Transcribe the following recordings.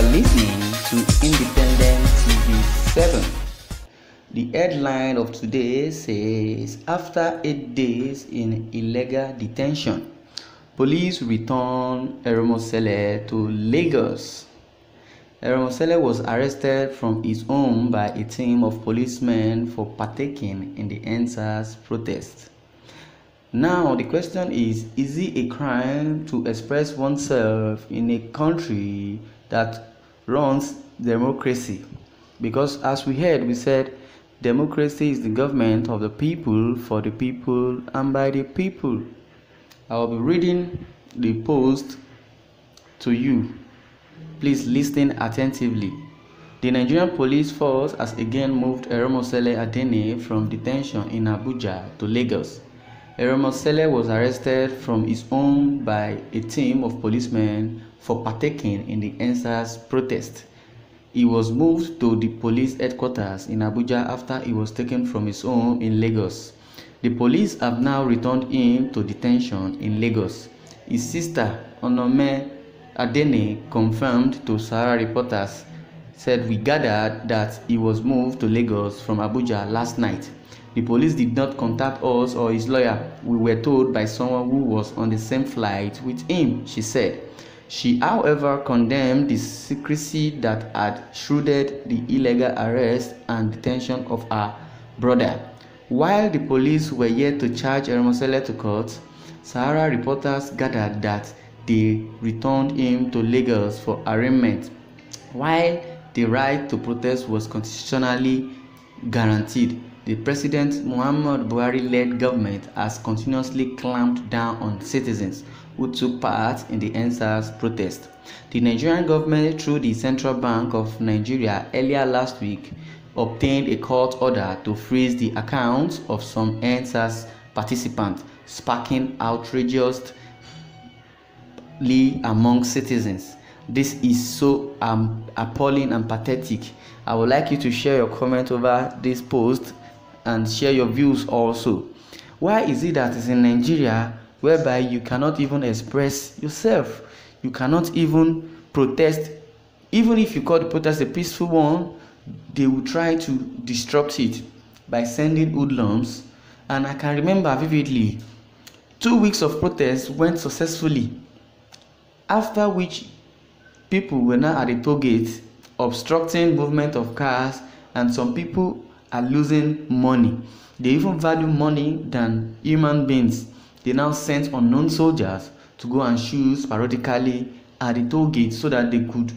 are listening to Independent TV 7. The headline of today says, after 8 days in illegal detention, police return Eromosele to Lagos. Eromosele was arrested from his home by a team of policemen for partaking in the EndSARS protest. Now the question is it a crime to express oneself in a country that runs democracy? Because as we heard, we said democracy is the government of the people, for the people, and by the people. I will be reading the post to you. Please listen attentively. The Nigerian police force has again moved Eromosele Adene from detention in Abuja to Lagos. Eromosele was arrested from his home by a team of policemen for partaking in the EndSARS protest. He was moved to the police headquarters in Abuja after he was taken from his home in Lagos. The police have now returned him to detention in Lagos. His sister, Onome Adene, confirmed to Sahara reporters, said, "We gathered that he was moved to Lagos from Abuja last night. The police did not contact us or his lawyer. We were told by someone who was on the same flight with him," she said. She, however, condemned the secrecy that had shrouded the illegal arrest and detention of her brother. While the police were yet to charge Eromosele to court, Sahara reporters gathered that they returned him to Lagos for arraignment. While the right to protest was constitutionally guaranteed, the President Muhammadu Buhari-led government has continuously clamped down on citizens who took part in the EndSARS protest. The Nigerian government, through the Central Bank of Nigeria, earlier last week obtained a court order to freeze the accounts of some EndSARS participants, sparking outrageously among citizens. This is so appalling and pathetic. I would like you to share your comment over this post and share your views also. Why is it that it's in Nigeria whereby you cannot even express yourself? You cannot even protest. Even if you call the protest a peaceful one, they will try to disrupt it by sending hoodlums. And I can remember vividly, 2 weeks of protest went successfully, after which people were now at the toll gate obstructing movement of cars, and some people are losing money. They even value money than human beings. They now sent unknown soldiers to go and shoot periodically at the toll gate so that they could,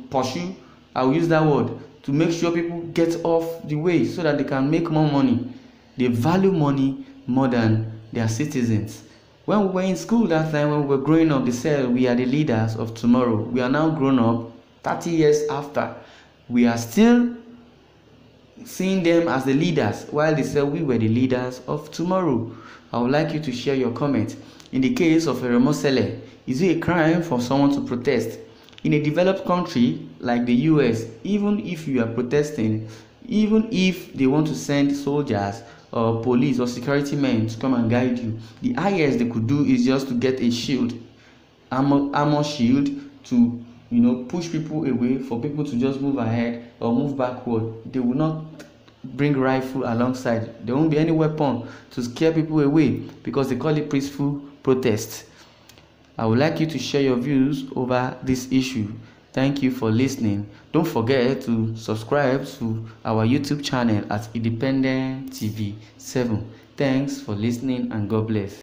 pursue, I will use that word, to make sure people get off the way so that they can make more money. They value money more than their citizens. When we were in school that time, when we were growing up, they said we are the leaders of tomorrow. We are now grown up, 30 years after. We are still seeing them as the leaders, while they said we were the leaders of tomorrow. I would like you to share your comment. In the case of Eromosele, is it a crime for someone to protest? In a developed country like the US, even if you are protesting, even if they want to send soldiers or police or security men to come and guide you, the highest they could do is just to get a shield, armor shield, to push people away, for people to just move ahead or move backward. They will not bring rifle alongside. There won't be any weapon to scare people away because they call it peaceful protest. I would like you to share your views over this issue. Thank you for listening. Don't forget to subscribe to our YouTube channel at Independent TV 7. Thanks for listening and God bless.